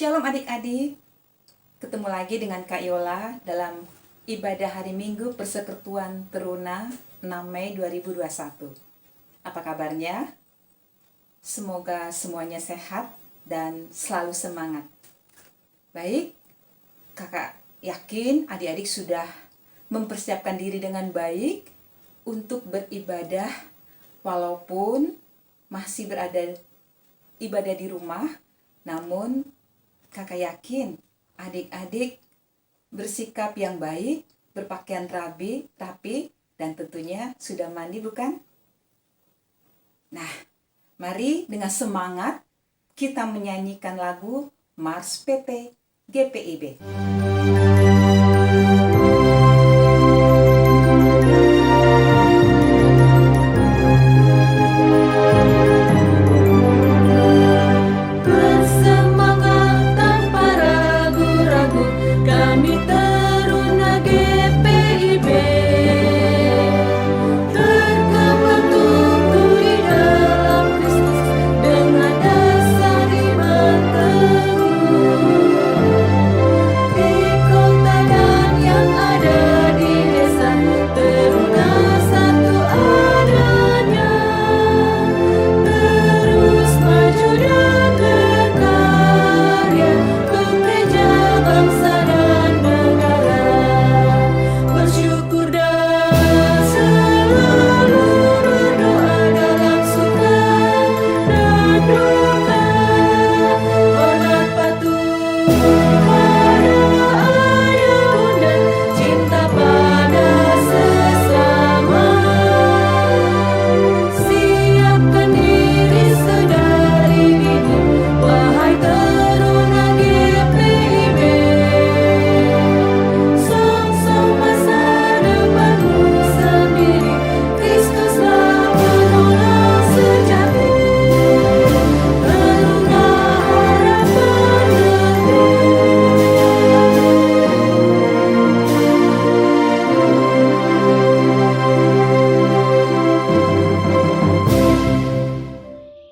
Shalom adik-adik, ketemu lagi dengan Kak Yola dalam ibadah hari Minggu Persekutuan Teruna 6 Mei 2021. Apa kabarnya? Semoga semuanya sehat dan selalu semangat. Baik, kakak yakin adik-adik sudah mempersiapkan diri dengan baik untuk beribadah walaupun masih berada ibadah di rumah, namun kakak yakin adik-adik bersikap yang baik, berpakaian rapi, dan tentunya sudah mandi bukan? Nah, mari dengan semangat kita menyanyikan lagu Mars PT GPIB.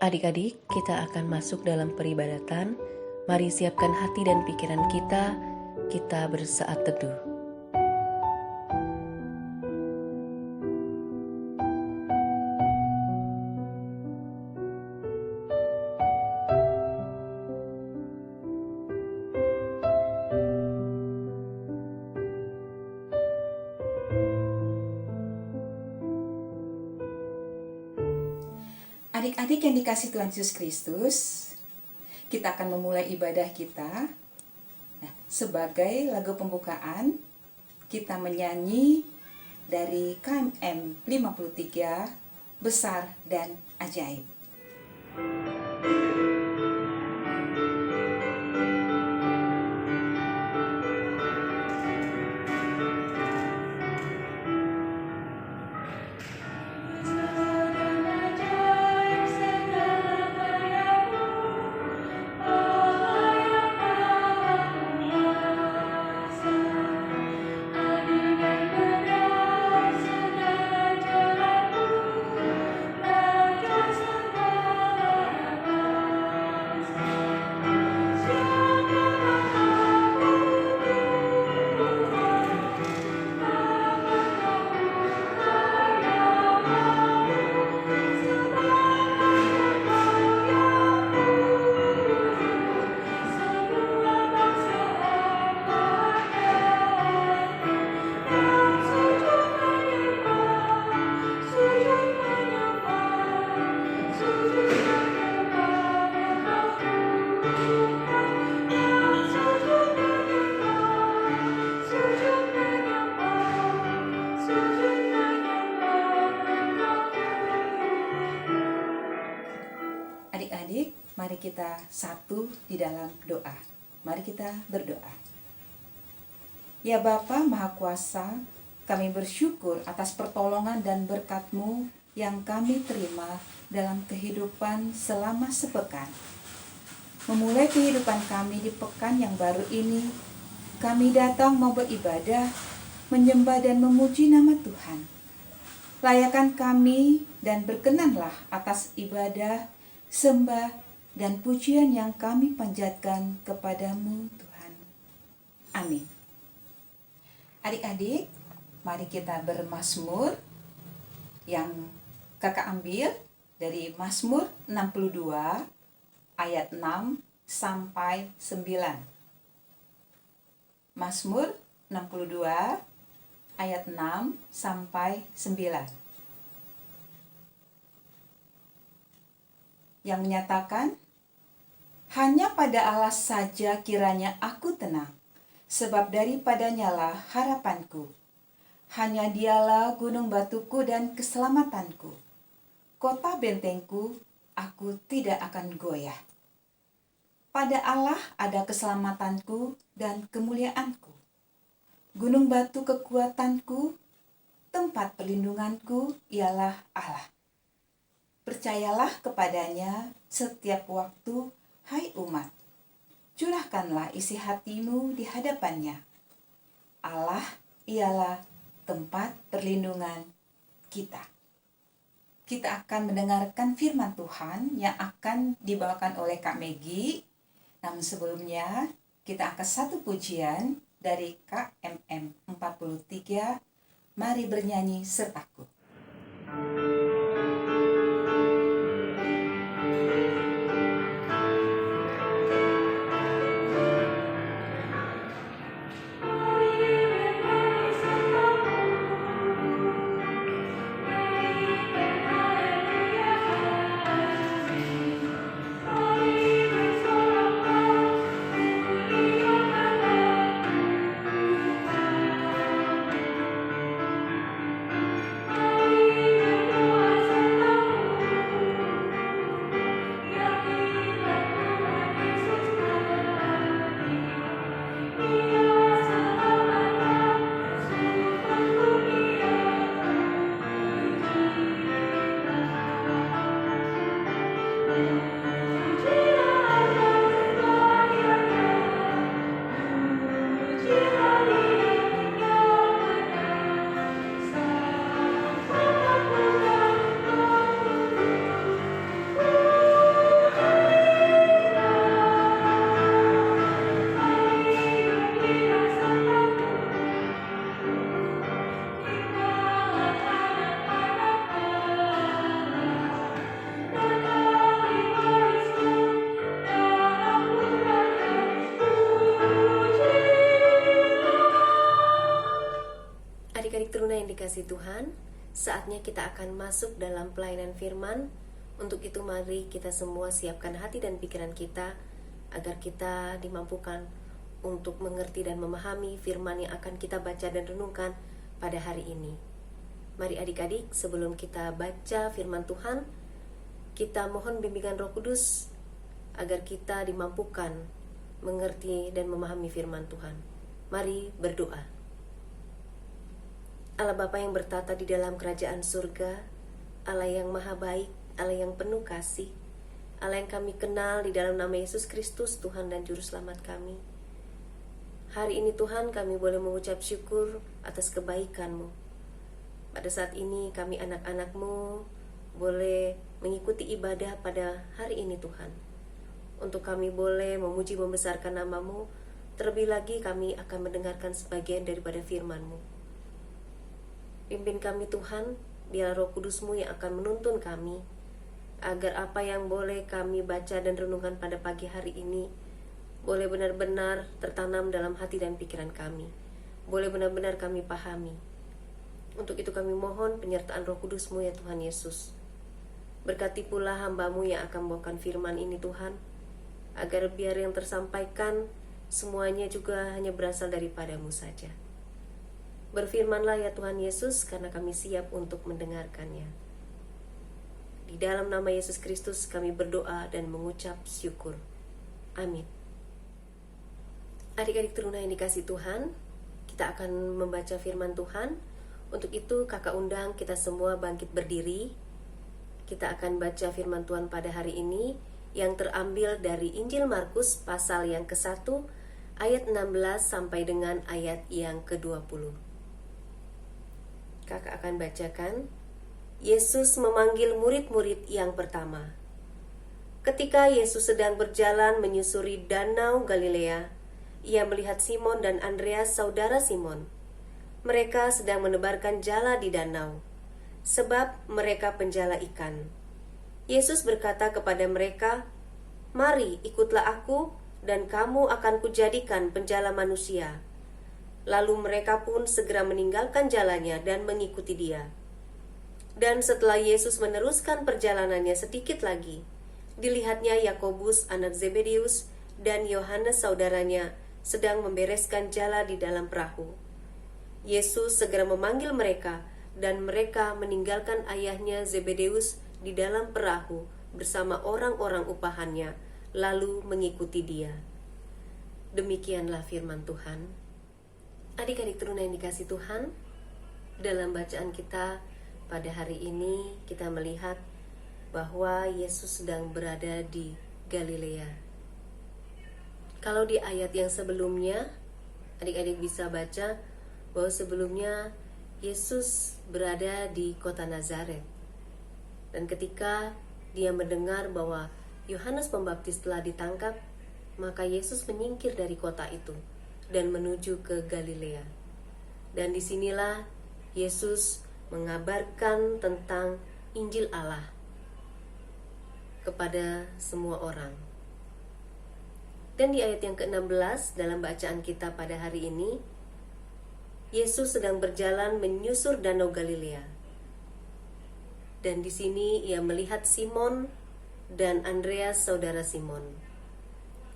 Adik-adik, kita akan masuk dalam peribadatan. Mari siapkan hati dan pikiran kita bersaat teduh. Adik-adik yang dikasih Tuhan Yesus Kristus, kita akan memulai ibadah kita. Nah, sebagai lagu pembukaan, kita menyanyi dari KMM 53, Besar dan Ajaib. Adik-adik, mari kita satu di dalam doa. Mari kita berdoa. Ya Bapa Maha Kuasa, kami bersyukur atas pertolongan dan berkat-Mu yang kami terima dalam kehidupan selama sepekan. Memulai kehidupan kami di pekan yang baru ini, kami datang mau beribadah, menyembah dan memuji nama Tuhan. Layakan kami dan berkenanlah atas ibadah, sembah, dan pujian yang kami panjatkan kepadamu Tuhan. Amin. Adik-adik, mari kita bermazmur yang kakak ambil dari Mazmur 62 ayat 6 sampai 9. Mazmur 62 ayat 6 sampai 9. Yang menyatakan, hanya pada Allah saja kiranya aku tenang, sebab daripadanya lah harapanku. Hanya dialah gunung batuku dan keselamatanku. Kota bentengku, aku tidak akan goyah. Pada Allah ada keselamatanku dan kemuliaanku. Gunung batu kekuatanku, tempat perlindunganku ialah Allah. Percayalah kepadanya setiap waktu, hai umat. Curahkanlah isi hatimu di hadapannya. Allah ialah tempat perlindungan kita. Kita akan mendengarkan firman Tuhan yang akan dibawakan oleh Kak Megi. Namun sebelumnya, kita angkat satu pujian dari KMM 43. Mari bernyanyi sertaku. Adik-adik teruna yang dikasihi Tuhan, saatnya kita akan masuk dalam pelayanan firman. Untuk itu mari kita semua siapkan hati dan pikiran kita agar kita dimampukan untuk mengerti dan memahami firman yang akan kita baca dan renungkan pada hari ini. Mari adik-adik, sebelum kita baca firman Tuhan, kita mohon bimbingan Roh Kudus agar kita dimampukan mengerti dan memahami firman Tuhan. Mari berdoa. Allah Bapa yang bertata di dalam kerajaan surga, Allah yang maha baik, Allah yang penuh kasih, Allah yang kami kenal di dalam nama Yesus Kristus, Tuhan dan Juru Selamat kami. Hari ini Tuhan, kami boleh mengucap syukur atas kebaikan-Mu. Pada saat ini kami anak-anak-Mu boleh mengikuti ibadah pada hari ini Tuhan. Untuk kami boleh memuji membesarkan nama-Mu, terlebih lagi kami akan mendengarkan sebagian daripada firman-Mu. Pimpin kami Tuhan, biarlah Roh Kudus-Mu yang akan menuntun kami, agar apa yang boleh kami baca dan renungkan pada pagi hari ini boleh benar-benar tertanam dalam hati dan pikiran kami, boleh benar-benar kami pahami. Untuk itu kami mohon penyertaan Roh Kudus-Mu ya Tuhan Yesus. Berkati pula hamba-Mu yang akan membawakan firman ini Tuhan, agar biar yang tersampaikan semuanya juga hanya berasal daripada-Mu saja. Berfirmanlah ya Tuhan Yesus, karena kami siap untuk mendengarkannya. Di dalam nama Yesus Kristus kami berdoa dan mengucap syukur. Amin. Adik-adik teruna yang dikasihi Tuhan, kita akan membaca firman Tuhan. Untuk itu kakak undang kita semua bangkit berdiri. Kita akan baca firman Tuhan pada hari ini yang terambil dari Injil Markus pasal yang ke-1 ayat 16 sampai dengan ayat yang ke-20. Kakak akan bacakan. Yesus memanggil murid-murid yang pertama. Ketika Yesus sedang berjalan menyusuri danau Galilea, ia melihat Simon dan Andreas, saudara Simon. Mereka sedang menebarkan jala di danau, sebab mereka penjala ikan. Yesus berkata kepada mereka, "Mari, ikutlah aku, dan kamu akan kujadikan penjala manusia." Lalu mereka pun segera meninggalkan jalannya dan mengikuti dia. Dan setelah Yesus meneruskan perjalanannya sedikit lagi, dilihatnya Yakobus anak Zebedeus dan Yohanes saudaranya sedang membereskan jala di dalam perahu. Yesus segera memanggil mereka, dan mereka meninggalkan ayahnya Zebedeus di dalam perahu bersama orang-orang upahannya, lalu mengikuti dia. Demikianlah firman Tuhan. Adik-adik teruna yang dikasih Tuhan, dalam bacaan kita pada hari ini kita melihat bahwa Yesus sedang berada di Galilea. Kalau di ayat yang sebelumnya, adik-adik bisa baca bahwa sebelumnya Yesus berada di kota Nazaret. Dan ketika dia mendengar bahwa Yohanes Pembaptis telah ditangkap, maka Yesus menyingkir dari kota itu dan menuju ke Galilea. Dan disinilah Yesus mengabarkan tentang Injil Allah kepada semua orang. Dan di ayat yang ke-16 dalam bacaan kita pada hari ini, Yesus sedang berjalan menyusur danau Galilea. Dan di sini ia melihat Simon dan Andreas, saudara Simon.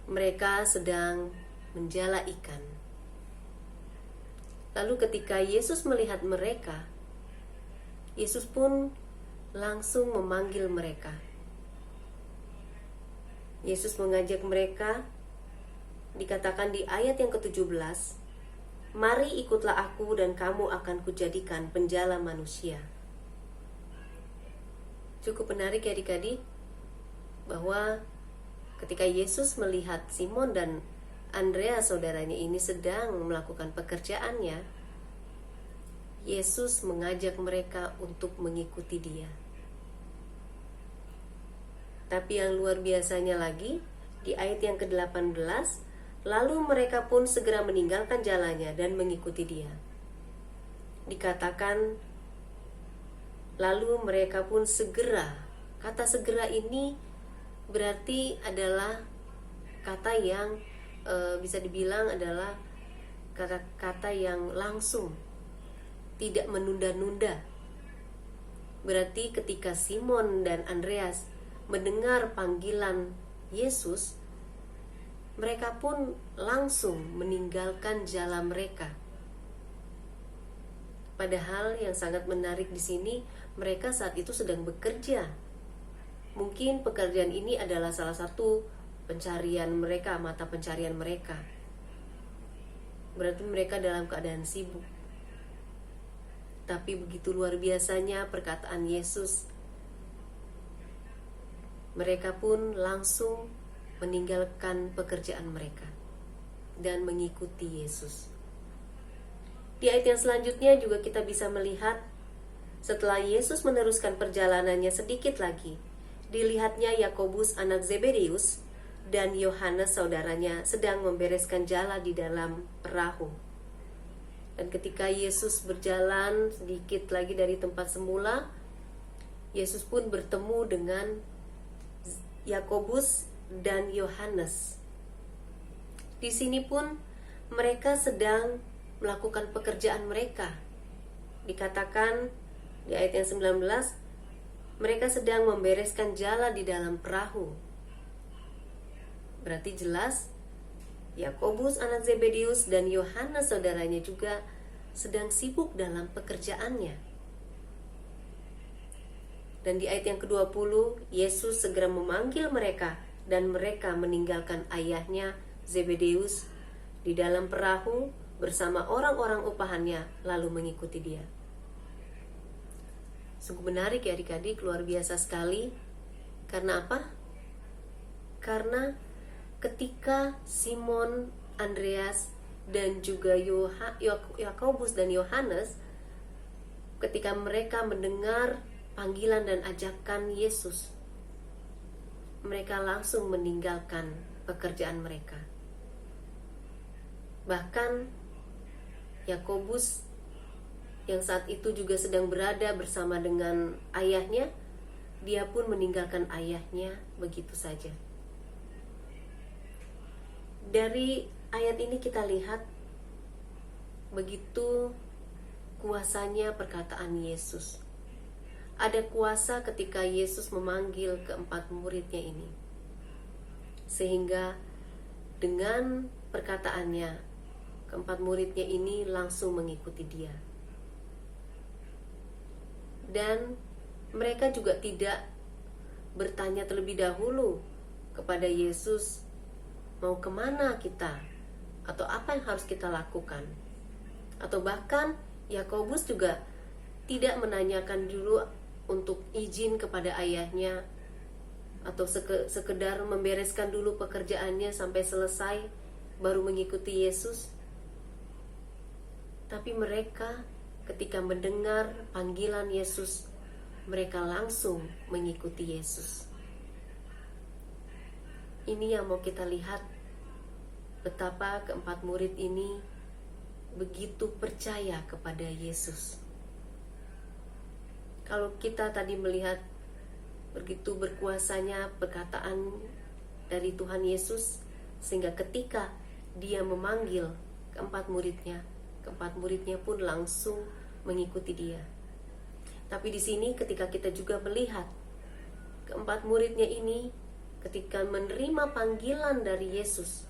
Mereka sedang menjala ikan. Lalu ketika Yesus melihat mereka, Yesus pun langsung memanggil mereka. Yesus mengajak mereka, dikatakan di ayat yang ke-17, "Mari ikutlah aku dan kamu akan kujadikan penjala manusia." Cukup menarik ya adik-adik, bahwa ketika Yesus melihat Simon dan Andreas saudaranya ini sedang melakukan pekerjaannya, Yesus mengajak mereka untuk mengikuti dia. Tapi yang luar biasanya lagi, di ayat yang ke-18, lalu mereka pun segera meninggalkan jalannya dan mengikuti dia. Dikatakan, lalu mereka pun segera. Kata segera ini berarti adalah kata yang bisa dibilang adalah kata-kata yang langsung, tidak menunda-nunda. Berarti ketika Simon dan Andreas mendengar panggilan Yesus, mereka pun langsung meninggalkan jalan mereka. Padahal yang sangat menarik di sini, mereka saat itu sedang bekerja. Mungkin pekerjaan ini adalah salah satu pencarian mereka, mata pencarian mereka. Berarti mereka dalam keadaan sibuk. Tapi begitu luar biasanya perkataan Yesus. Mereka pun langsung meninggalkan pekerjaan mereka dan mengikuti Yesus. Di ayat yang selanjutnya juga kita bisa melihat, setelah Yesus meneruskan perjalanannya sedikit lagi, dilihatnya Yakobus anak Zebedeus dan Yohanes saudaranya sedang membereskan jala di dalam perahu. Dan ketika Yesus berjalan sedikit lagi dari tempat semula, Yesus pun bertemu dengan Yakobus dan Yohanes. Di sini pun mereka sedang melakukan pekerjaan mereka. Dikatakan di ayat yang 19, mereka sedang membereskan jala di dalam perahu. Berarti jelas Yakobus anak Zebedeus dan Yohanes saudaranya juga sedang sibuk dalam pekerjaannya. Dan di ayat yang ke-20, Yesus segera memanggil mereka dan mereka meninggalkan ayahnya Zebedeus di dalam perahu bersama orang-orang upahannya lalu mengikuti dia. Sungguh menarik ya adik-adik, luar biasa sekali. Karena apa? Karena ketika Simon, Andreas, dan juga Yakobus dan Yohanes, ketika mereka mendengar panggilan dan ajakan Yesus, mereka langsung meninggalkan pekerjaan mereka. Bahkan Yakobus yang saat itu juga sedang berada bersama dengan ayahnya, dia pun meninggalkan ayahnya begitu saja. Dari ayat ini kita lihat begitu kuasanya perkataan Yesus. Ada kuasa ketika Yesus memanggil keempat muridnya ini. Sehingga dengan perkataannya, keempat muridnya ini langsung mengikuti dia. Dan mereka juga tidak bertanya terlebih dahulu kepada Yesus, mau kemana kita? Atau apa yang harus kita lakukan? Atau bahkan Yakobus juga tidak menanyakan dulu untuk izin kepada ayahnya, atau sekedar membereskan dulu pekerjaannya sampai selesai baru mengikuti Yesus. Tapi mereka ketika mendengar panggilan Yesus, mereka langsung mengikuti Yesus. Ini yang mau kita lihat, betapa keempat murid ini begitu percaya kepada Yesus. Kalau kita tadi melihat begitu berkuasanya perkataan dari Tuhan Yesus, sehingga ketika dia memanggil keempat muridnya pun langsung mengikuti dia. Tapi di sini ketika kita juga melihat keempat muridnya ini ketika menerima panggilan dari Yesus,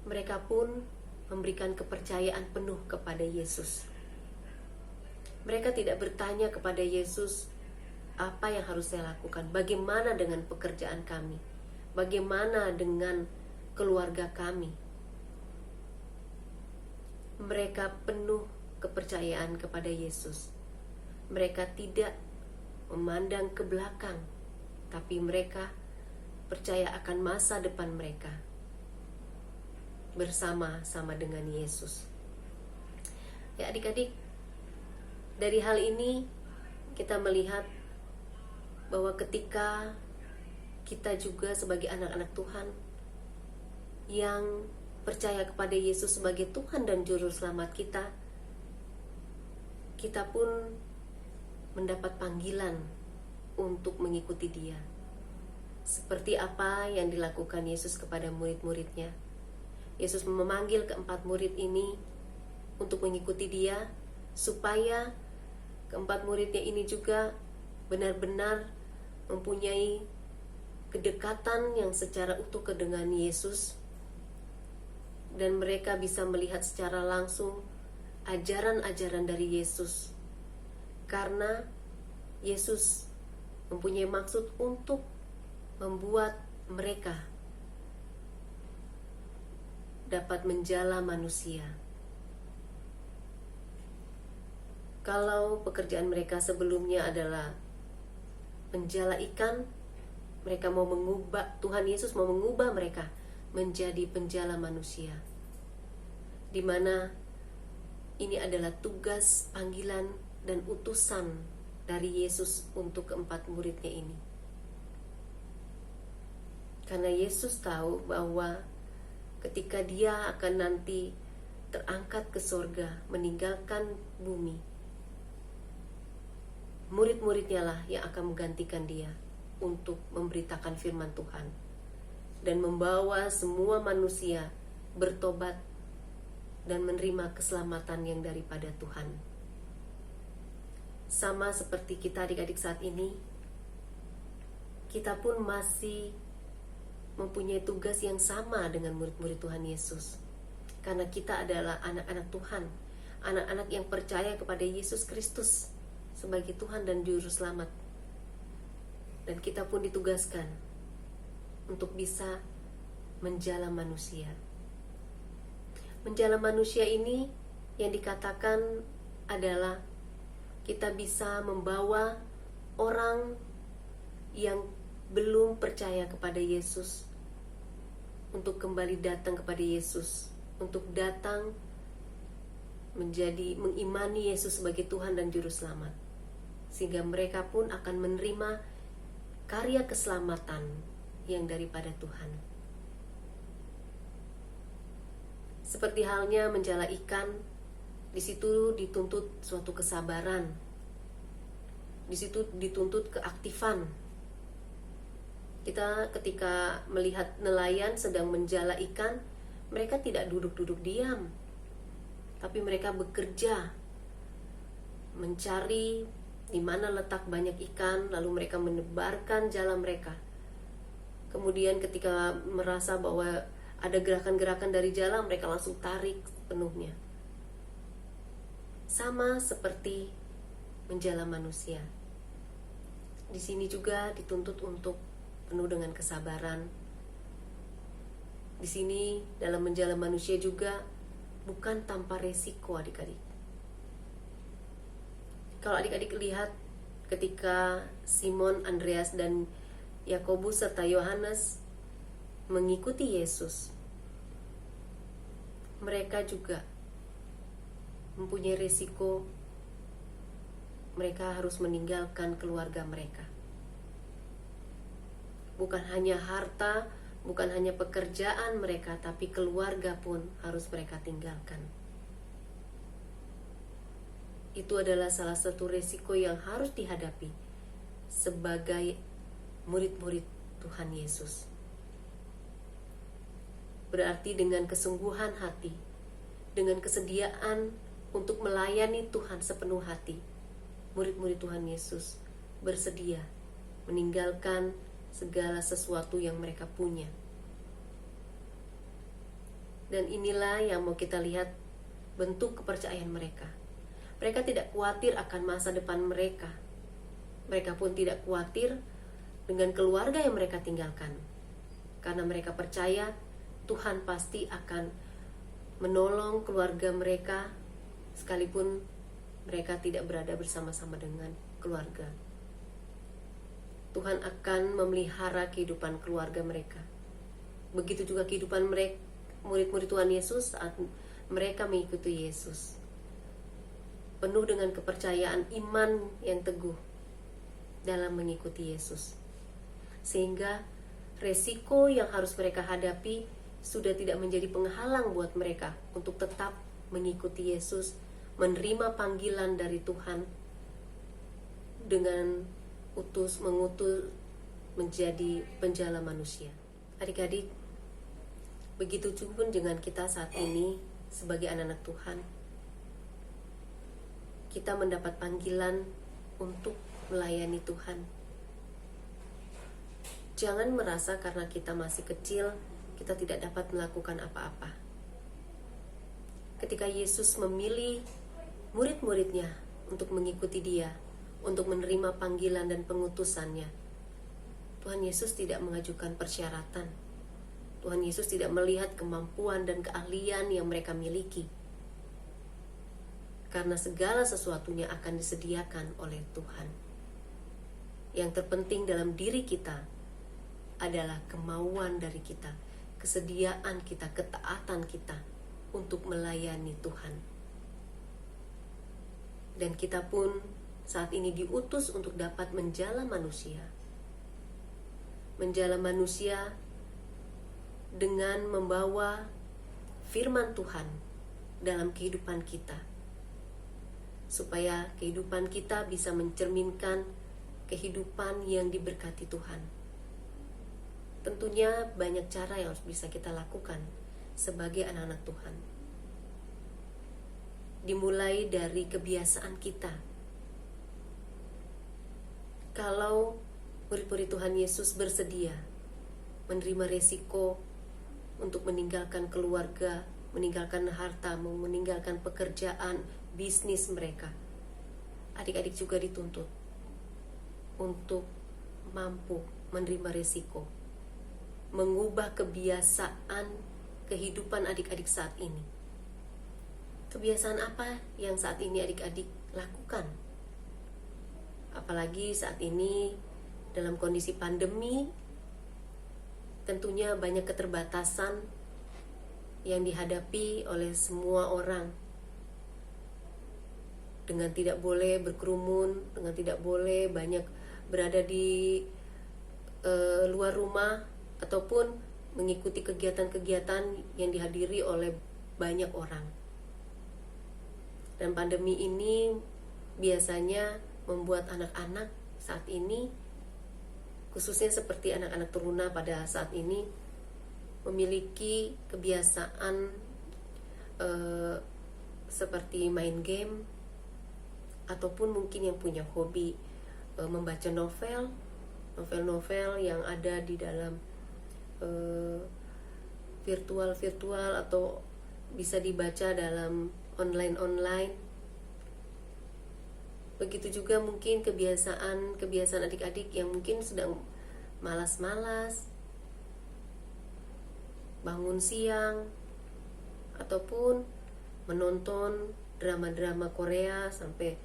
mereka pun memberikan kepercayaan penuh kepada Yesus. Mereka tidak bertanya kepada Yesus, apa yang harus saya lakukan? Bagaimana dengan pekerjaan kami? Bagaimana dengan keluarga kami? Mereka penuh kepercayaan kepada Yesus. Mereka tidak memandang ke belakang, tapi mereka percaya akan masa depan mereka bersama-sama dengan Yesus. Ya adik-adik, dari hal ini kita melihat bahwa ketika kita juga sebagai anak-anak Tuhan yang percaya kepada Yesus sebagai Tuhan dan Juru Selamat kita, kita pun mendapat panggilan untuk mengikuti Dia. Seperti apa yang dilakukan Yesus kepada murid-muridnya. Yesus memanggil keempat murid ini untuk mengikuti Dia, supaya keempat muridnya ini juga benar-benar mempunyai kedekatan yang secara utuh dengan Yesus, dan mereka bisa melihat secara langsung ajaran-ajaran dari Yesus, karena Yesus mempunyai maksud untuk membuat mereka dapat menjala manusia. Kalau pekerjaan mereka sebelumnya adalah menjala ikan, mereka mau mengubah, Tuhan Yesus mau mengubah mereka menjadi penjala manusia, di mana ini adalah tugas, panggilan, dan utusan dari Yesus untuk keempat muridnya ini. Karena Yesus tahu bahwa ketika dia akan nanti terangkat ke surga, meninggalkan bumi, murid-muridnya lah yang akan menggantikan dia untuk memberitakan firman Tuhan dan membawa semua manusia bertobat dan menerima keselamatan yang daripada Tuhan. Sama seperti kita adik-adik saat ini, kita pun masih mempunyai tugas yang sama dengan murid-murid Tuhan Yesus. Karena kita adalah anak-anak Tuhan, anak-anak yang percaya kepada Yesus Kristus sebagai Tuhan dan Juru Selamat. Dan kita pun ditugaskan untuk bisa menjala manusia. Menjala manusia ini yang dikatakan adalah kita bisa membawa orang yang belum percaya kepada Yesus untuk kembali datang kepada Yesus, untuk datang mengimani Yesus sebagai Tuhan dan Juru Selamat, sehingga mereka pun akan menerima karya keselamatan yang daripada Tuhan. Seperti halnya menjala ikan, di situ dituntut suatu kesabaran, di situ dituntut keaktifan. Kita ketika melihat nelayan sedang menjala ikan, mereka tidak duduk-duduk diam, tapi mereka bekerja, mencari di mana letak banyak ikan, lalu mereka menebarkan jala mereka. Kemudian ketika merasa bahwa ada gerakan-gerakan dari jala, mereka langsung tarik penuhnya. Sama seperti menjala manusia. Di sini juga dituntut untuk penuh dengan kesabaran. Di sini dalam menjala manusia juga bukan tanpa resiko, adik-adik. Kalau adik-adik lihat ketika Simon, Andreas, dan Yakobus serta Yohanes mengikuti Yesus, mereka juga mempunyai resiko. Mereka harus meninggalkan keluarga mereka. Bukan hanya harta, bukan hanya pekerjaan mereka, tapi keluarga pun harus mereka tinggalkan. Itu adalah salah satu resiko yang harus dihadapi sebagai murid-murid Tuhan Yesus. Berarti dengan kesungguhan hati, dengan kesediaan untuk melayani Tuhan sepenuh hati, murid-murid Tuhan Yesus bersedia meninggalkan segala sesuatu yang mereka punya. Dan inilah yang mau kita lihat bentuk kepercayaan mereka. Mereka tidak khawatir akan masa depan mereka. Mereka pun tidak khawatir dengan keluarga yang mereka tinggalkan, karena mereka percaya Tuhan pasti akan menolong keluarga mereka, sekalipun mereka tidak berada bersama-sama dengan keluarga. Tuhan akan memelihara kehidupan keluarga mereka. Begitu juga kehidupan mereka, murid-murid Tuhan Yesus, saat mereka mengikuti Yesus, penuh dengan kepercayaan iman yang teguh dalam mengikuti Yesus, sehingga resiko yang harus mereka hadapi sudah tidak menjadi penghalang buat mereka untuk tetap mengikuti Yesus, menerima panggilan dari Tuhan dengan mengutus menjadi penjala manusia. Adik-adik, begitu pun dengan kita saat ini sebagai anak-anak Tuhan. Kita mendapat panggilan untuk melayani Tuhan. Jangan merasa karena kita masih kecil, kita tidak dapat melakukan apa-apa. Ketika Yesus memilih murid-muridnya untuk mengikuti Dia, untuk menerima panggilan dan pengutusannya, Tuhan Yesus tidak mengajukan persyaratan. Tuhan Yesus tidak melihat kemampuan dan keahlian yang mereka miliki, karena segala sesuatunya akan disediakan oleh Tuhan. Yang terpenting dalam diri kita adalah kemauan dari kita, kesediaan kita, ketaatan kita untuk melayani Tuhan. Dan kita pun saat ini diutus untuk dapat menjala manusia. Menjala manusia dengan membawa firman Tuhan dalam kehidupan kita, supaya kehidupan kita bisa mencerminkan kehidupan yang diberkati Tuhan. Tentunya banyak cara yang harus bisa kita lakukan sebagai anak-anak Tuhan. Dimulai dari kebiasaan kita. Kalau murid-murid Tuhan Yesus bersedia menerima resiko untuk meninggalkan keluarga, meninggalkan harta, meninggalkan pekerjaan, bisnis mereka, adik-adik juga dituntut untuk mampu menerima resiko, mengubah kebiasaan kehidupan adik-adik saat ini. Kebiasaan apa yang saat ini adik-adik lakukan? Apalagi saat ini dalam kondisi pandemi, tentunya banyak keterbatasan yang dihadapi oleh semua orang. Dengan tidak boleh berkerumun, dengan tidak boleh banyak berada di luar rumah ataupun mengikuti kegiatan-kegiatan yang dihadiri oleh banyak orang. Dan pandemi ini biasanya membuat anak-anak saat ini, khususnya seperti anak-anak teruna pada saat ini, memiliki kebiasaan seperti main game, ataupun mungkin yang punya hobi membaca novel yang ada di dalam virtual atau bisa dibaca dalam online. Begitu juga mungkin kebiasaan adik-adik yang mungkin sedang malas-malas bangun siang ataupun menonton drama-drama Korea sampai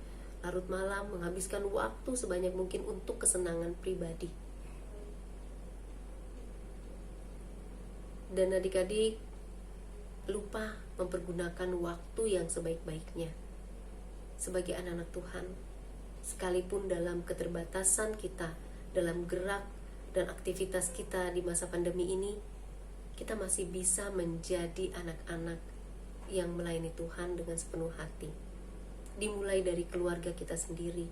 larut malam, menghabiskan waktu sebanyak mungkin untuk kesenangan pribadi. Dan adik-adik lupa mempergunakan waktu yang sebaik-baiknya sebagai anak-anak Tuhan. Sekalipun dalam keterbatasan kita, dalam gerak dan aktivitas kita di masa pandemi ini, kita masih bisa menjadi anak-anak yang melayani Tuhan dengan sepenuh hati. Dimulai dari keluarga kita sendiri,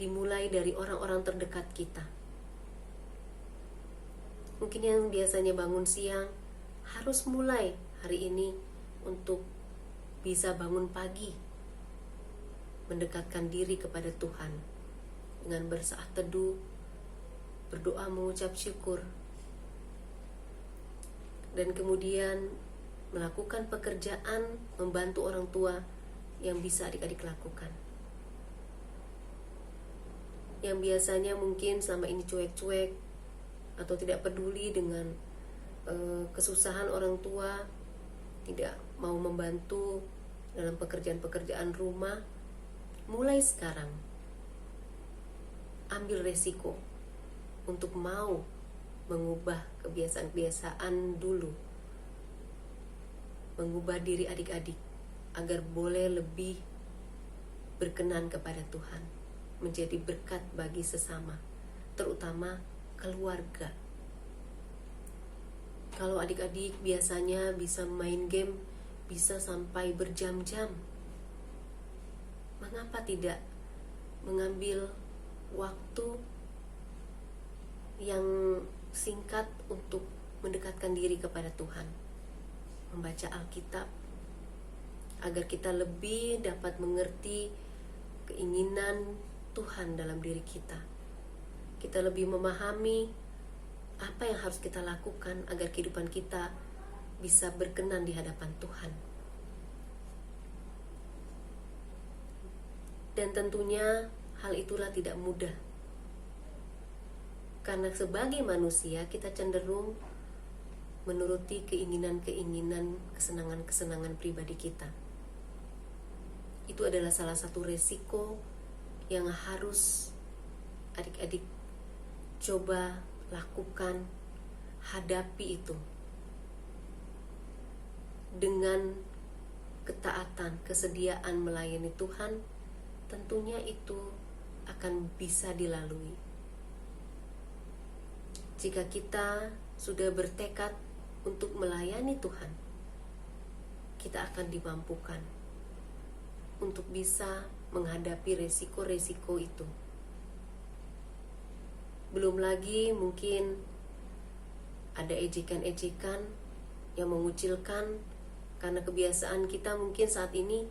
dimulai dari orang-orang terdekat kita. Mungkin yang biasanya bangun siang harus mulai hari ini untuk bisa bangun pagi, mendekatkan diri kepada Tuhan dengan bersaat teduh, berdoa mengucap syukur, dan kemudian melakukan pekerjaan membantu orang tua yang bisa adik-adik lakukan. Yang biasanya mungkin selama ini cuek-cuek atau tidak peduli dengan kesusahan orang tua, tidak mau membantu dalam pekerjaan-pekerjaan rumah, mulai sekarang ambil resiko untuk mau mengubah kebiasaan-kebiasaan dulu, mengubah diri adik-adik agar boleh lebih berkenan kepada Tuhan, menjadi berkat bagi sesama, terutama keluarga. Kalau adik-adik biasanya bisa main game, bisa sampai berjam-jam, mengapa tidak mengambil waktu yang singkat untuk mendekatkan diri kepada Tuhan, membaca Alkitab, agar kita lebih dapat mengerti keinginan Tuhan dalam diri kita. Kita lebih memahami apa yang harus kita lakukan agar kehidupan kita bisa berkenan di hadapan Tuhan. Dan tentunya hal itulah tidak mudah, karena sebagai manusia kita cenderung menuruti keinginan-keinginan, kesenangan-kesenangan pribadi kita. Itu adalah salah satu resiko yang harus adik-adik coba lakukan, hadapi itu dengan ketaatan, kesediaan melayani Tuhan. Tentunya itu akan bisa dilalui jika kita sudah bertekad untuk melayani Tuhan. Kita akan dimampukan untuk bisa menghadapi resiko-resiko itu. Belum lagi mungkin ada ejekan-ejekan yang mengucilkan, karena kebiasaan kita mungkin saat ini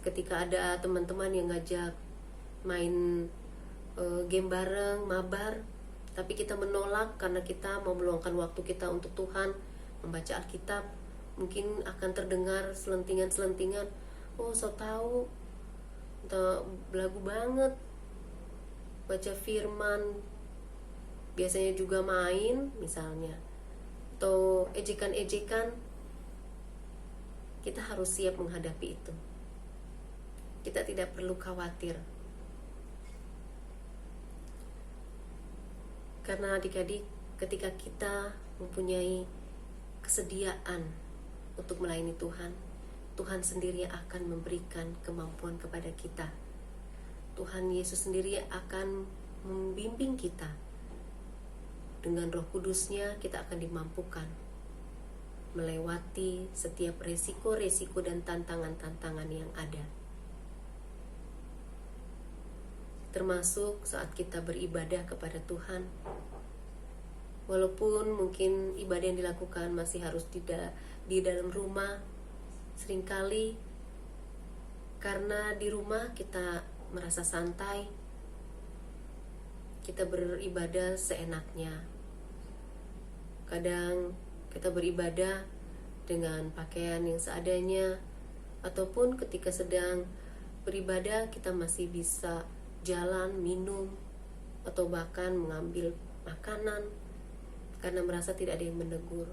ketika ada teman-teman yang ngajak main game bareng, mabar, tapi kita menolak karena kita mau meluangkan waktu kita untuk Tuhan, membaca Alkitab, mungkin akan terdengar selentingan-selentingan, oh so tahu, belagu banget baca firman, biasanya juga main misalnya, atau ejekan-ejekan. Kita harus siap menghadapi itu. Kita tidak perlu khawatir, karena adik-adik, ketika kita mempunyai kesediaan untuk melayani Tuhan, Tuhan sendiri akan memberikan kemampuan kepada kita. Tuhan Yesus sendiri akan membimbing kita Dengan Roh Kudus-Nya kita akan dimampukan melewati setiap resiko-resiko dan tantangan-tantangan yang ada. Termasuk saat kita beribadah kepada Tuhan. Walaupun mungkin ibadah yang dilakukan masih harus di dalam rumah, seringkali karena di rumah kita merasa santai, kita beribadah seenaknya. Kadang kita beribadah dengan pakaian yang seadanya, ataupun ketika sedang beribadah kita masih bisa jalan, minum, atau bahkan mengambil makanan karena merasa tidak ada yang menegur.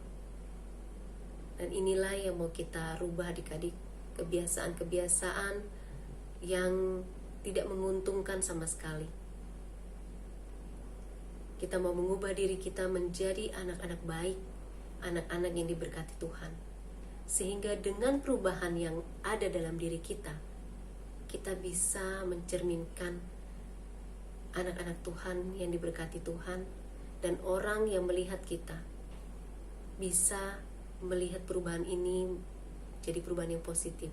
Dan inilah yang mau kita rubah adik-adik, kebiasaan-kebiasaan yang tidak menguntungkan sama sekali. Kita mau mengubah diri kita menjadi anak-anak baik, anak-anak yang diberkati Tuhan. Sehingga dengan perubahan yang ada dalam diri kita, kita bisa mencerminkan anak-anak Tuhan yang diberkati Tuhan, dan orang yang melihat kita bisa melihat perubahan ini jadi perubahan yang positif,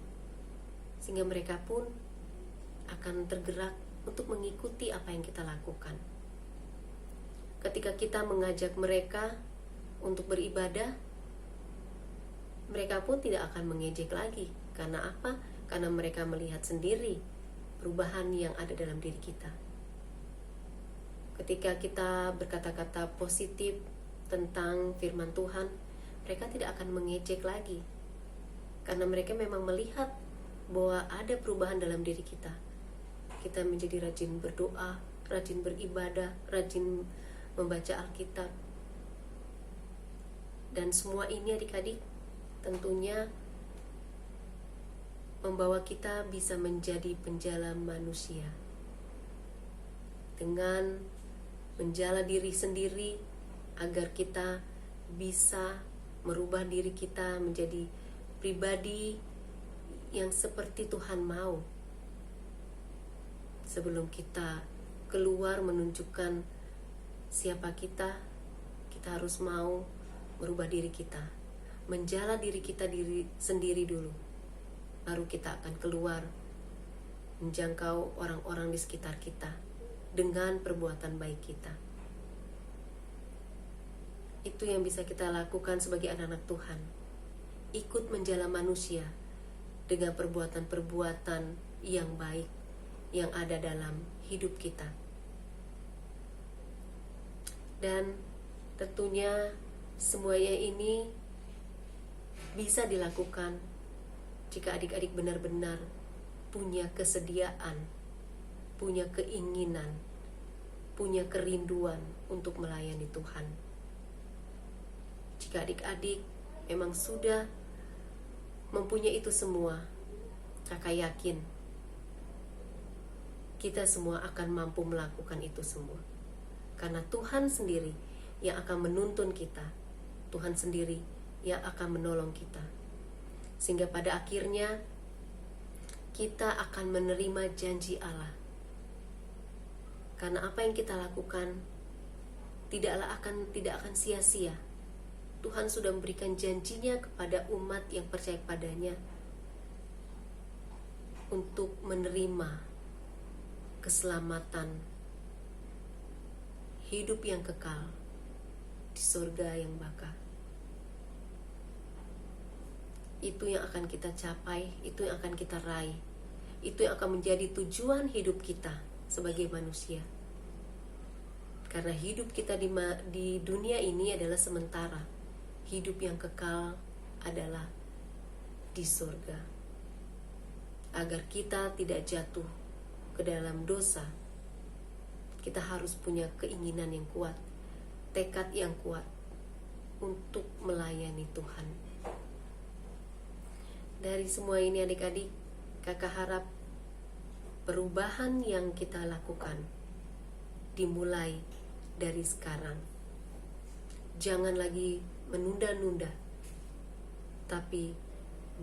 sehingga mereka pun akan tergerak untuk mengikuti apa yang kita lakukan. Ketika kita mengajak mereka untuk beribadah, mereka pun tidak akan mengejek lagi. Karena apa? Karena mereka melihat sendiri perubahan yang ada dalam diri kita. Ketika kita berkata-kata positif tentang firman Tuhan, mereka tidak akan mengejek lagi. Karena mereka memang melihat bahwa ada perubahan dalam diri kita. Kita menjadi rajin berdoa, rajin beribadah, rajin membaca Alkitab. Dan semua ini adik-adik tentunya membawa kita bisa menjadi penjala manusia. Dengan menjala diri sendiri agar kita bisa merubah diri kita menjadi pribadi yang seperti Tuhan mau. Sebelum kita keluar menunjukkan siapa kita harus mau merubah diri kita, menjala diri kita sendiri dulu, baru kita akan keluar menjangkau orang-orang di sekitar kita dengan perbuatan baik kita. Itu yang bisa kita lakukan sebagai anak-anak Tuhan, ikut menjala manusia dengan perbuatan-perbuatan yang baik yang ada dalam hidup kita. Dan tentunya semuanya ini bisa dilakukan jika adik-adik benar-benar punya kesediaan, punya keinginan, punya kerinduan untuk melayani Tuhan. Jika adik-adik memang sudah mempunyai itu semua, kakak yakin kita semua akan mampu melakukan itu semua. Karena Tuhan sendiri yang akan menuntun kita, Tuhan sendiri yang akan menolong kita. Sehingga pada akhirnya kita akan menerima janji Allah. Karena apa yang kita lakukan tidak akan sia-sia. Tuhan sudah memberikan janjinya kepada umat yang percaya padanya untuk menerima keselamatan, hidup yang kekal di surga yang baka. Itu yang akan kita capai, itu yang akan kita raih, itu yang akan menjadi tujuan hidup kita sebagai manusia. Karena hidup kita di dunia ini adalah sementara, hidup yang kekal adalah di surga. Agar kita tidak jatuh ke dalam dosa, kita harus punya keinginan yang kuat, tekad yang kuat untuk melayani Tuhan. Dari semua ini adik-adik, kakak harap perubahan yang kita lakukan dimulai dari sekarang. Jangan lagi menunda-nunda, tapi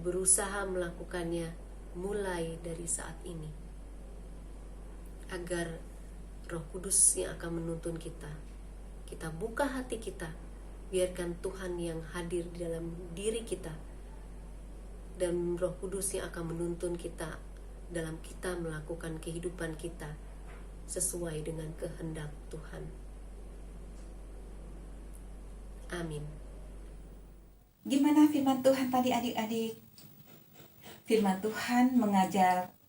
berusaha melakukannya mulai dari saat ini. Agar Roh Kudus yang akan menuntun kita kita buka hati kita, biarkan Tuhan yang hadir di dalam diri kita dan Roh Kudus yang akan menuntun kita dalam kita melakukan kehidupan kita sesuai dengan kehendak Tuhan. Amin. Gimana firman Tuhan tadi adik-adik? Firman Tuhan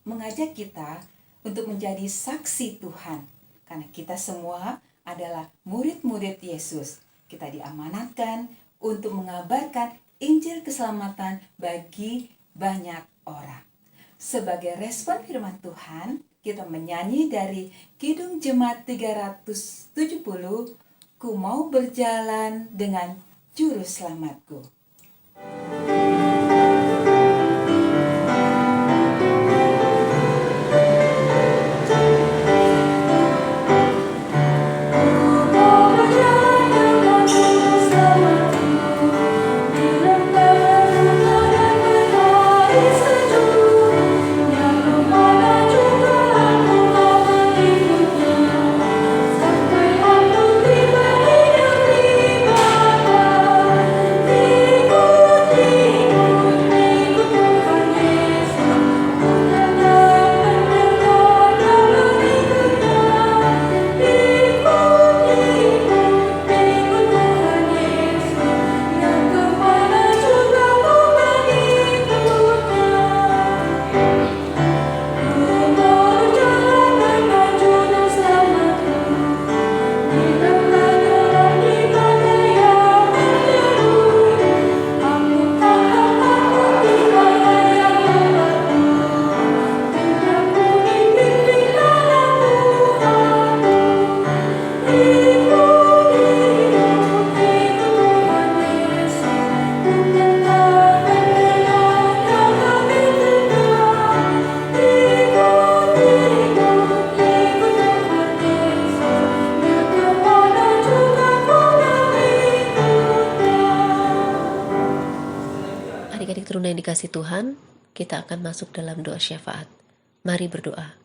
mengajak kita untuk menjadi saksi Tuhan. Karena kita semua adalah murid-murid Yesus. Kita diamanatkan untuk mengabarkan Injil keselamatan bagi banyak orang. Sebagai respon firman Tuhan, kita menyanyi dari Kidung Jemaat 370, Ku mau berjalan dengan Juru Selamatku. Adik-adik teruna yang dikasih Tuhan, kita akan masuk dalam doa syafaat. Mari berdoa.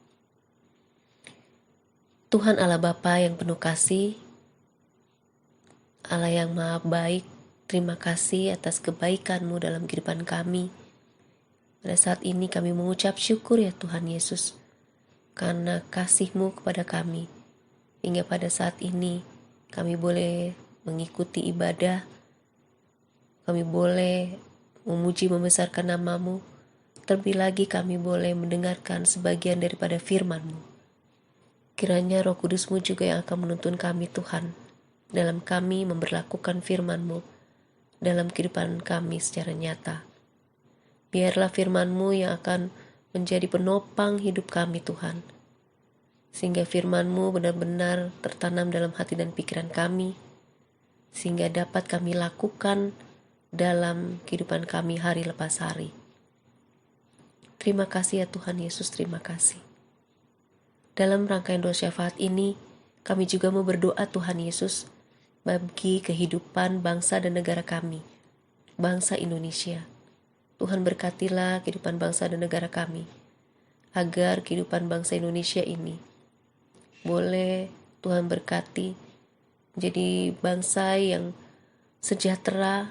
Tuhan Allah Bapa yang penuh kasih, Allah yang maha baik, terima kasih atas kebaikan-Mu dalam kehidupan kami. Pada saat ini kami mengucap syukur ya Tuhan Yesus, karena kasih-Mu kepada kami. Hingga pada saat ini kami boleh mengikuti ibadah, kami boleh memuji membesarkan nama-Mu, terlebih lagi kami boleh mendengarkan sebagian daripada firman-Mu. Kiranya Roh Kudus-Mu juga yang akan menuntun kami Tuhan, dalam kami memberlakukan firman-Mu, dalam kehidupan kami secara nyata. Biarlah firman-Mu yang akan menjadi penopang hidup kami Tuhan, sehingga firman-Mu benar-benar tertanam dalam hati dan pikiran kami, sehingga dapat kami lakukan dalam kehidupan kami hari lepas hari. Terima kasih ya Tuhan Yesus, terima kasih. Dalam rangkaian doa syafaat ini, kami juga mau berdoa Tuhan Yesus bagi kehidupan bangsa dan negara kami, bangsa Indonesia. Tuhan berkatilah kehidupan bangsa dan negara kami, agar kehidupan bangsa Indonesia ini boleh Tuhan berkati menjadi bangsa yang sejahtera,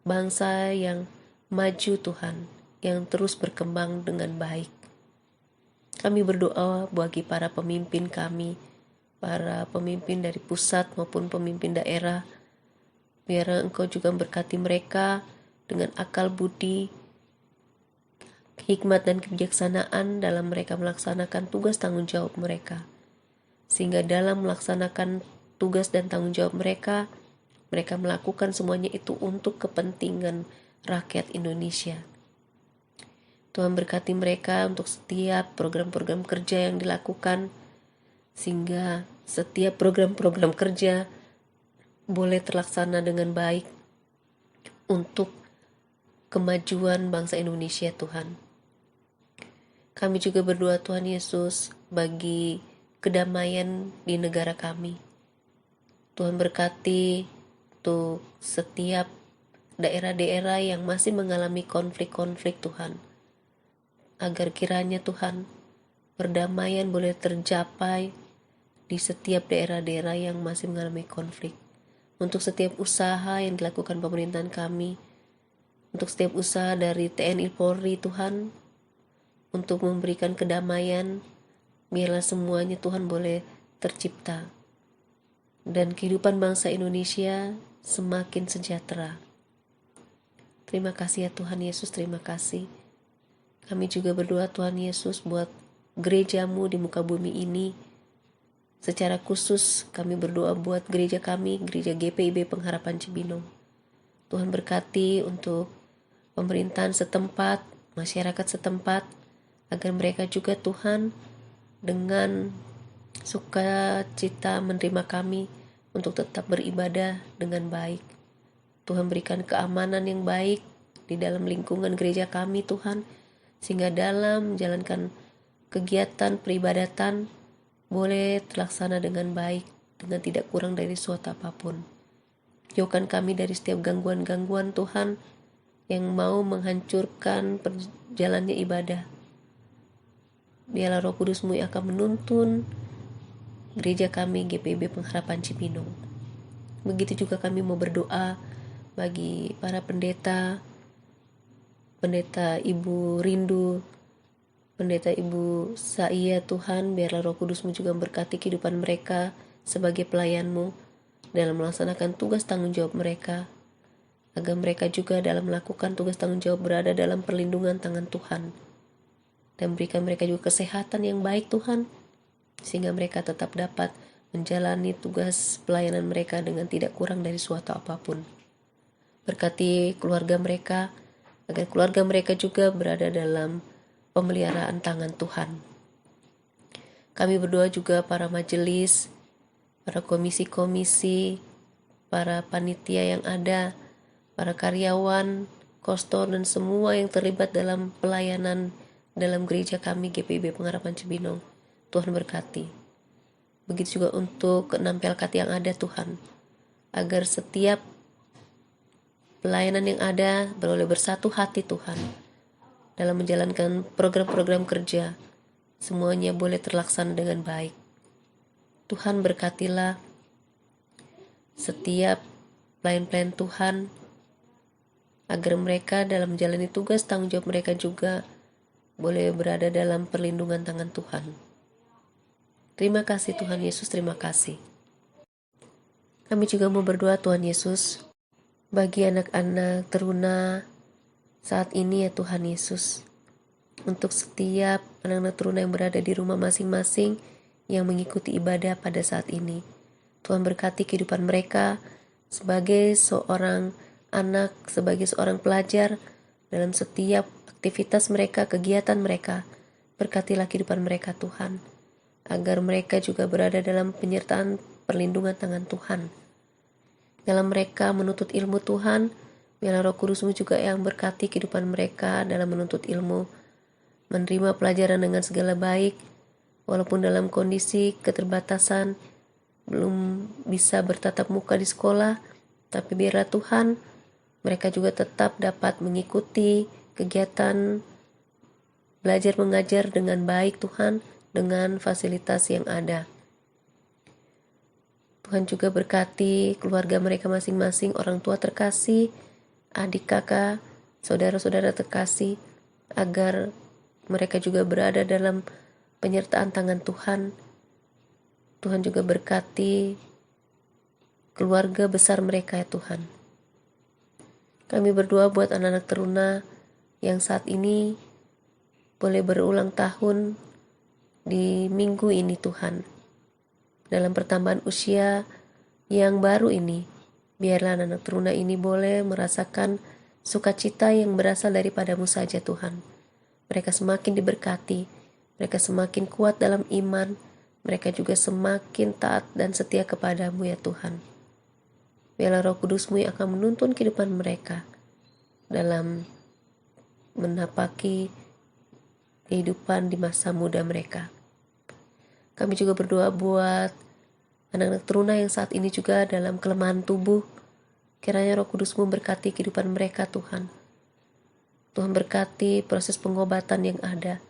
bangsa yang maju Tuhan, yang terus berkembang dengan baik. Kami berdoa bagi para pemimpin kami, para pemimpin dari pusat maupun pemimpin daerah, biar Engkau juga berkati mereka dengan akal budi, hikmat dan kebijaksanaan dalam mereka melaksanakan tugas tanggung jawab mereka. Sehingga dalam melaksanakan tugas dan tanggung jawab mereka, mereka melakukan semuanya itu untuk kepentingan rakyat Indonesia. Tuhan berkati mereka untuk setiap program-program kerja yang dilakukan, sehingga setiap program-program kerja boleh terlaksana dengan baik untuk kemajuan bangsa Indonesia Tuhan. Kami juga berdoa Tuhan Yesus bagi kedamaian di negara kami. Tuhan berkati untuk setiap daerah-daerah yang masih mengalami konflik-konflik Tuhan, agar kiranya Tuhan perdamaian boleh tercapai di setiap daerah-daerah yang masih mengalami konflik. Untuk setiap usaha yang dilakukan pemerintahan kami, untuk setiap usaha dari TNI Polri Tuhan, untuk memberikan kedamaian, biarlah semuanya Tuhan boleh tercipta. Dan kehidupan bangsa Indonesia semakin sejahtera. Terima kasih ya Tuhan Yesus, terima kasih. Kami juga berdoa Tuhan Yesus buat gerejamu di muka bumi ini. Secara khusus kami berdoa buat gereja kami, gereja GPIB Pengharapan Cibinong. Tuhan berkati untuk pemerintahan setempat, masyarakat setempat, agar mereka juga Tuhan dengan sukacita menerima kami untuk tetap beribadah dengan baik. Tuhan berikan keamanan yang baik di dalam lingkungan gereja kami Tuhan, sehingga dalam menjalankan kegiatan peribadatan boleh terlaksana dengan baik, dengan tidak kurang dari suatu apapun. Jauhkan kami dari setiap gangguan-gangguan Tuhan yang mau menghancurkan perjalannya ibadah. Biarlah Roh Kudus-Mu yang akan menuntun gereja kami GPIB Pengharapan Cibinong. Begitu juga kami mau berdoa bagi para pendeta Ibu Rindu, Pendeta Ibu Saya Tuhan, biarlah Roh Kudus-Mu juga memberkati kehidupan mereka sebagai pelayan-Mu dalam melaksanakan tugas tanggung jawab mereka, agar mereka juga dalam melakukan tugas tanggung jawab berada dalam perlindungan tangan Tuhan, dan berikan mereka juga kesehatan yang baik Tuhan, sehingga mereka tetap dapat menjalani tugas pelayanan mereka dengan tidak kurang dari suatu apapun. Berkati keluarga mereka, agar keluarga mereka juga berada dalam pemeliharaan tangan Tuhan. Kami berdoa juga para majelis, para komisi-komisi, para panitia yang ada, para karyawan, kostor, dan semua yang terlibat dalam pelayanan dalam gereja kami GPIB Pengharapan Cibinong. Tuhan berkati. Begitu juga untuk ke-6 pelkat yang ada Tuhan, agar setiap pelayanan yang ada beroleh bersatu hati Tuhan dalam menjalankan program-program kerja, semuanya boleh terlaksana dengan baik. Tuhan berkatilah setiap pelayan-pelayan Tuhan, agar mereka dalam menjalani tugas tanggung jawab mereka juga boleh berada dalam perlindungan tangan Tuhan. Terima kasih Tuhan Yesus, terima kasih. Kami juga mau berdoa Tuhan Yesus bagi anak-anak teruna saat ini ya Tuhan Yesus, untuk setiap anak-anak teruna yang berada di rumah masing-masing yang mengikuti ibadah pada saat ini. Tuhan berkati kehidupan mereka sebagai seorang anak, sebagai seorang pelajar dalam setiap aktivitas mereka, kegiatan mereka. Berkatilah kehidupan mereka Tuhan, agar mereka juga berada dalam penyertaan perlindungan tangan Tuhan. Dalam mereka menuntut ilmu Tuhan, biarlah Roh Kudus-Mu juga yang berkati kehidupan mereka dalam menuntut ilmu, menerima pelajaran dengan segala baik, walaupun dalam kondisi keterbatasan, belum bisa bertatap muka di sekolah, tapi biarlah Tuhan, mereka juga tetap dapat mengikuti kegiatan belajar mengajar dengan baik Tuhan, dengan fasilitas yang ada. Tuhan juga berkati keluarga mereka masing-masing, orang tua terkasih, adik kakak, saudara-saudara terkasih, agar mereka juga berada dalam penyertaan tangan Tuhan. Tuhan juga berkati keluarga besar mereka ya Tuhan. Kami berdoa buat anak-anak teruna yang saat ini boleh berulang tahun di minggu ini Tuhan. Dalam pertambahan usia yang baru ini, biarlah anak-anak teruna ini boleh merasakan sukacita yang berasal daripada-Mu saja Tuhan. Mereka semakin diberkati, mereka semakin kuat dalam iman, mereka juga semakin taat dan setia kepada-Mu ya Tuhan. Biarlah Roh Kudus-Mu yang akan menuntun kehidupan mereka dalam menapaki kehidupan di masa muda mereka. Kami juga berdoa buat anak-anak teruna yang saat ini juga dalam kelemahan tubuh. Kiranya Roh Kudus-Mu berkati kehidupan mereka Tuhan. Tuhan berkati proses pengobatan yang ada,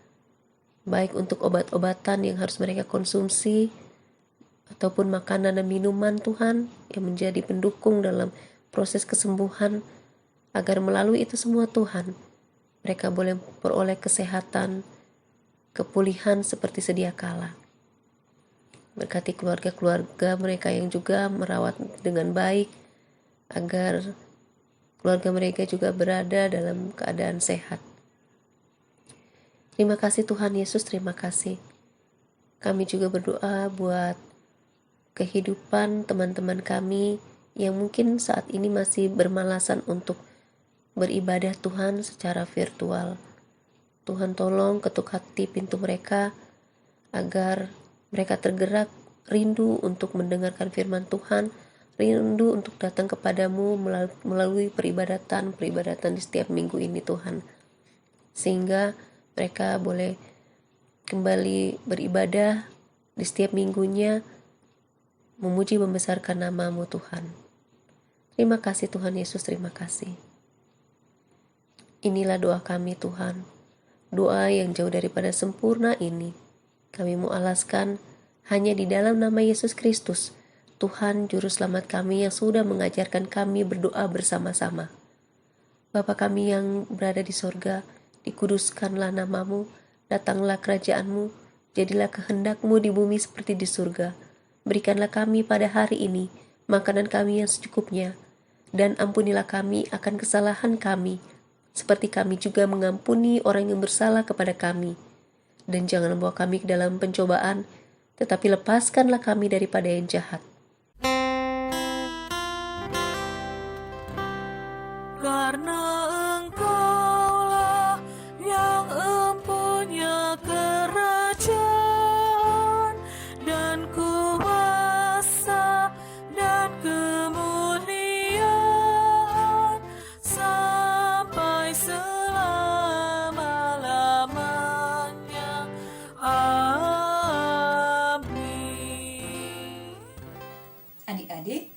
baik untuk obat-obatan yang harus mereka konsumsi ataupun makanan dan minuman Tuhan yang menjadi pendukung dalam proses kesembuhan, agar melalui itu semua Tuhan, mereka boleh peroleh kesehatan, kepulihan seperti sedia kala. Berkati keluarga-keluarga mereka yang juga merawat dengan baik, agar keluarga mereka juga berada dalam keadaan sehat. Terima kasih Tuhan Yesus, terima kasih. Kami juga berdoa buat kehidupan teman-teman kami yang mungkin saat ini masih bermalasan untuk beribadah Tuhan secara virtual. Tuhan tolong ketuk hati pintu mereka agar mereka tergerak rindu untuk mendengarkan firman Tuhan, rindu untuk datang kepadamu melalui peribadatan di setiap minggu ini Tuhan. Sehingga mereka boleh kembali beribadah di setiap minggunya, memuji membesarkan nama-Mu Tuhan. Terima kasih Tuhan Yesus, terima kasih. Inilah doa kami Tuhan, doa yang jauh daripada sempurna ini kami mau alaskan hanya di dalam nama Yesus Kristus, Tuhan Juru Selamat kami yang sudah mengajarkan kami berdoa bersama-sama. Bapa kami yang berada di sorga, dikuduskanlah nama-Mu, datanglah kerajaan-Mu, jadilah kehendak-Mu di bumi seperti di surga. Berikanlah kami pada hari ini makanan kami yang secukupnya, dan ampunilah kami akan kesalahan kami, seperti kami juga mengampuni orang yang bersalah kepada kami. Dan jangan membawa kami ke dalam pencobaan, tetapi lepaskanlah kami daripada yang jahat. Karena Engkaulah yang empunya kerajaan dan kuasa dan kemuliaan sampai selama-lamanya. Amin. Adik-adik,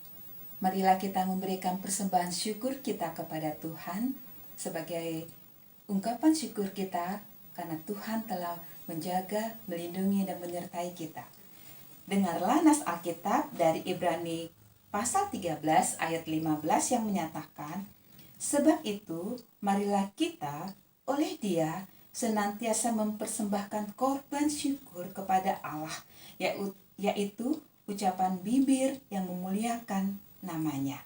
marilah kita memberikan persembahan syukur kita kepada Tuhan sebagai ungkapan syukur kita karena Tuhan telah menjaga, melindungi, dan menyertai kita. Dengarlah nas Alkitab dari Ibrani pasal 13 ayat 15 yang menyatakan, sebab itu marilah kita oleh Dia senantiasa mempersembahkan korban syukur kepada Allah, yaitu ucapan bibir yang memuliakan namanya.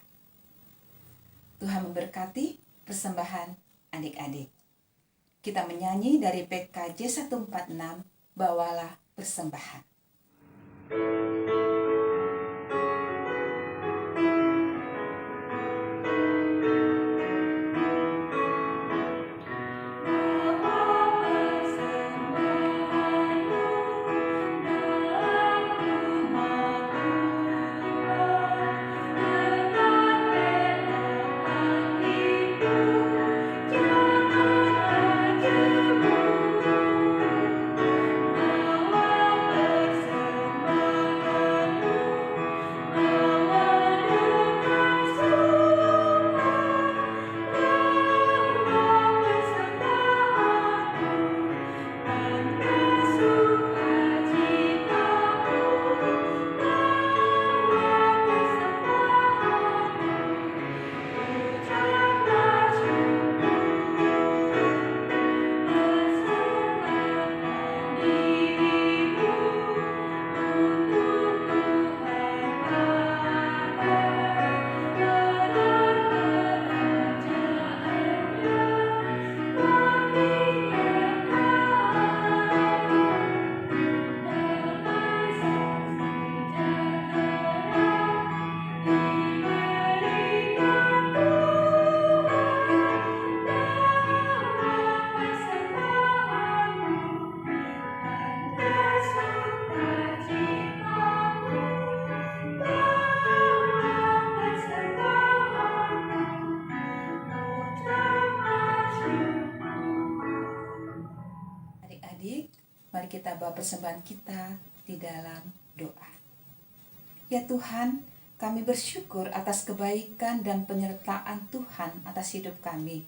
Tuhan memberkati persembahan adik-adik. Kita menyanyi dari PKJ 146, bawalah persembahan. Mari kita bawa persembahan kita di dalam doa. Ya Tuhan, kami bersyukur atas kebaikan dan penyertaan Tuhan atas hidup kami.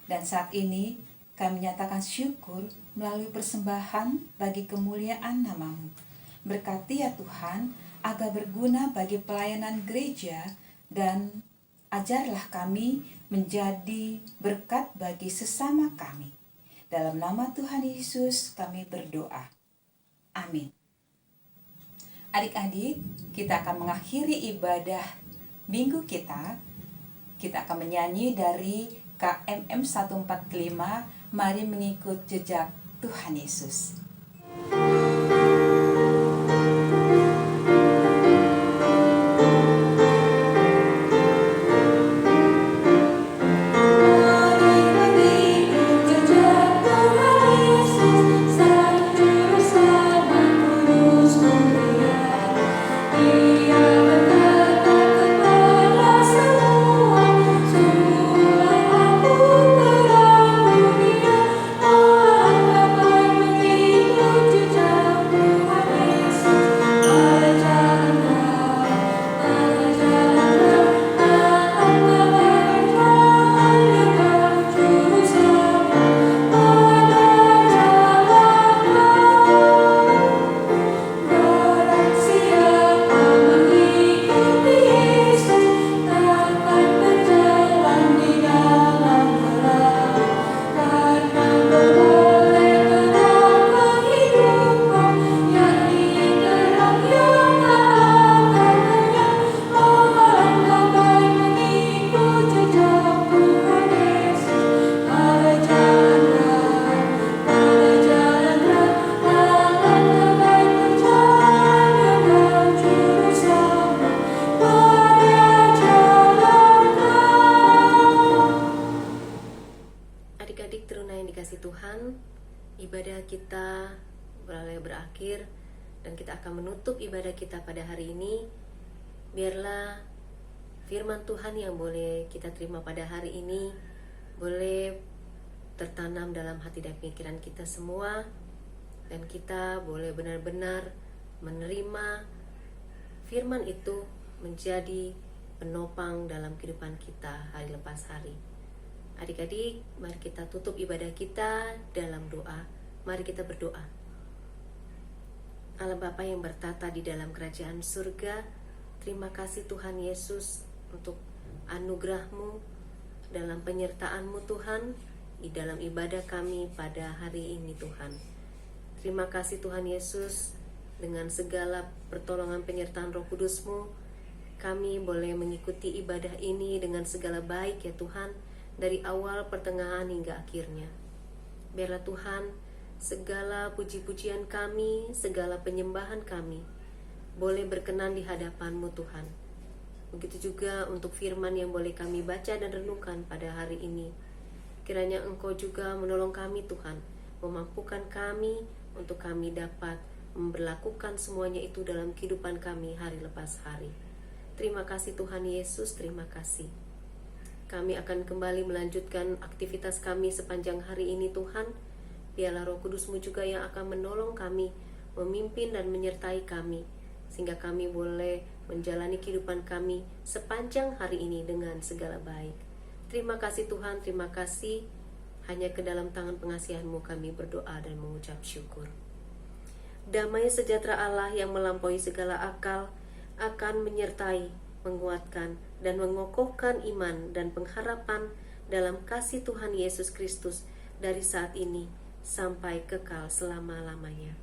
Dan saat ini kami menyatakan syukur melalui persembahan bagi kemuliaan nama-Mu. Berkati ya Tuhan, agar berguna bagi pelayanan gereja, dan ajarlah kami menjadi berkat bagi sesama kami. Dalam nama Tuhan Yesus kami berdoa. Amin. Adik-adik, kita akan mengakhiri ibadah minggu kita. Kita akan menyanyi dari KMM 145, Mari Mengikut Jejak Tuhan Yesus. Adik-adik teruna yang dikasih Tuhan, ibadah kita berakhir dan kita akan menutup ibadah kita pada hari ini. Biarlah firman Tuhan yang boleh kita terima pada hari ini boleh tertanam dalam hati dan pikiran kita semua, dan kita boleh benar-benar menerima firman itu menjadi penopang dalam kehidupan kita hari lepas hari. Adik-adik, mari kita tutup ibadah kita dalam doa. Mari kita berdoa. Allah Bapa yang bertata di dalam kerajaan surga, terima kasih Tuhan Yesus untuk anugerah-Mu dalam penyertaan-Mu Tuhan di dalam ibadah kami pada hari ini Tuhan. Terima kasih Tuhan Yesus, dengan segala pertolongan penyertaan Roh Kudus-Mu, kami boleh mengikuti ibadah ini dengan segala baik ya Tuhan, dari awal, pertengahan hingga akhirnya. Biarlah Tuhan, segala puji-pujian kami, segala penyembahan kami boleh berkenan di hadapan-Mu Tuhan. Begitu juga untuk firman yang boleh kami baca dan renungkan pada hari ini. Kiranya Engkau juga menolong kami Tuhan, memampukan kami untuk kami dapat memberlakukan semuanya itu dalam kehidupan kami hari lepas hari. Terima kasih Tuhan Yesus, terima kasih. Kami akan kembali melanjutkan aktivitas kami sepanjang hari ini Tuhan. Biarlah Roh Kudus-Mu juga yang akan menolong kami, memimpin dan menyertai kami, sehingga kami boleh menjalani kehidupan kami sepanjang hari ini dengan segala baik. Terima kasih Tuhan, terima kasih. Hanya ke dalam tangan pengasihan-Mu kami berdoa dan mengucap syukur. Damai sejahtera Allah yang melampaui segala akal akan menyertai, menguatkan, dan mengokohkan iman dan pengharapan dalam kasih Tuhan Yesus Kristus dari saat ini sampai kekal selama-lamanya.